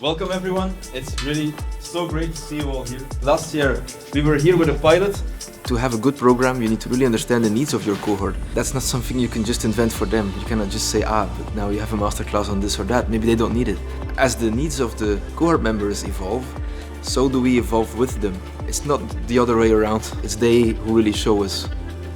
Welcome everyone, it's really so great to see you all here. Last year we were here with a pilot. To have a good program, you need to really understand the needs of your cohort. That's not something you can just invent for them. You cannot just say, but now you have a masterclass on this or that. Maybe they don't need it. As the needs of the cohort members evolve, so do we evolve with them. It's not the other way around, it's they who really show us.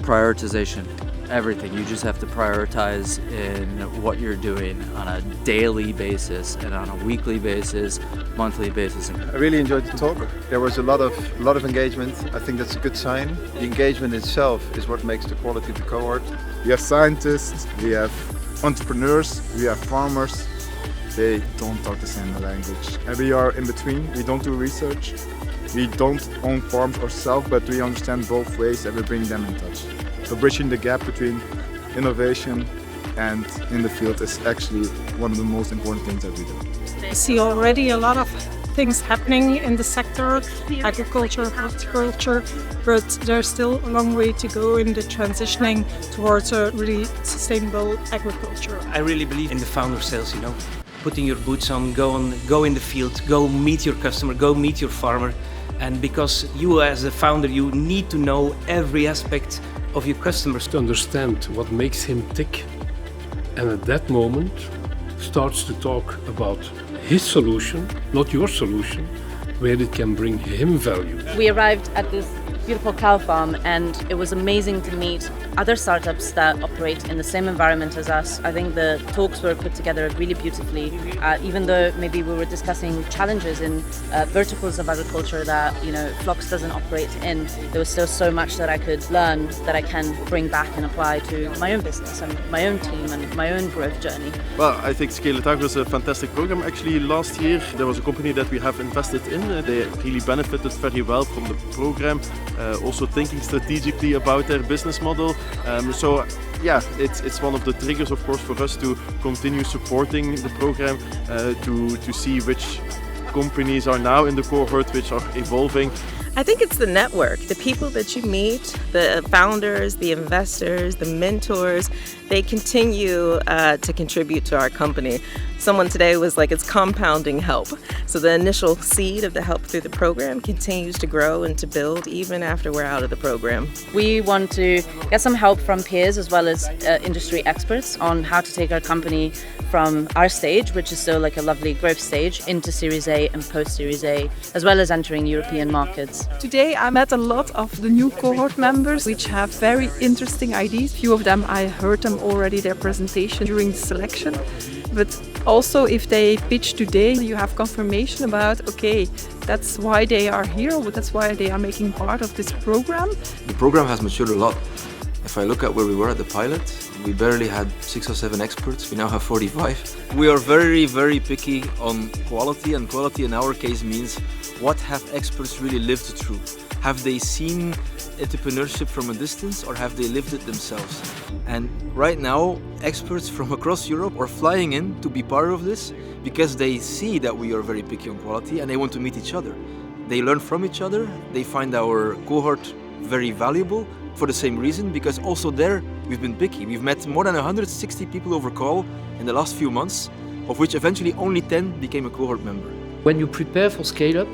Prioritization. Everything. You just have to prioritize in what you're doing on a daily basis and on a weekly basis, monthly basis. I really enjoyed the talk. There was a lot of engagement. I think that's a good sign. The engagement itself is what makes the quality of the cohort. We have scientists, we have entrepreneurs, we have farmers. They don't talk the same language. And we are in between. We don't do research. We don't own farms ourselves, but we understand both ways and we bring them in touch. So bridging the gap between innovation and in the field is actually one of the most important things that we do. I see already a lot of things happening in the sector, agriculture, horticulture, but there's still a long way to go in the transitioning towards a really sustainable agriculture. I really believe in the founder sales, putting your boots on, go in the field, go meet your customer, go meet your farmer. And because you as a founder, you need to know every aspect of your customers. To understand what makes him tick, and at that moment starts to talk about his solution, not your solution, where it can bring him value. We arrived at this beautiful cow farm and it was amazing to meet other startups that operate in the same environment as us. I think the talks were put together really beautifully, even though maybe we were discussing challenges in verticals of agriculture that Flux doesn't operate in. There was still so much that I could learn that I can bring back and apply to my own business and my own team and my own growth journey. Well, I think Scalable is a fantastic program. Actually, last year there was a company that we have invested in. They really benefited very well from the program. Also thinking strategically about their business model. So it's one of the triggers, of course, for us to continue supporting the program, to see which companies are now in the cohort, which are evolving. I think it's the network, the people that you meet, the founders, the investors, the mentors, they continue to contribute to our company. Someone today was like, it's compounding help. So the initial seed of the help through the program continues to grow and to build even after we're out of the program. We want to get some help from peers as well as industry experts on how to take our company from our stage, which is still like a lovely growth stage, into Series A and post-Series A, as well as entering European markets. Today I met a lot of the new cohort members which have very interesting ideas. Few of them I heard them already their presentation during the selection, but also if they pitch today you have confirmation about that's why they are here, that's why they are making part of this program. The program has matured a lot. If I look at where we were at the pilot, we barely had 6 or 7 experts, we now have 45. We are very, very picky on quality, and quality in our case means what have experts really lived through? Have they seen entrepreneurship from a distance or have they lived it themselves? And right now, experts from across Europe are flying in to be part of this because they see that we are very picky on quality and they want to meet each other. They learn from each other, they find our cohort very valuable for the same reason, because also there we've been picky. We've met more than 160 people over call in the last few months, of which eventually only 10 became a cohort member. When you prepare for scale-up,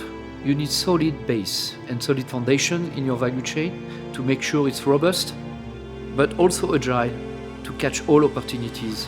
you need solid base and solid foundation in your value chain to make sure it's robust, but also agile to catch all opportunities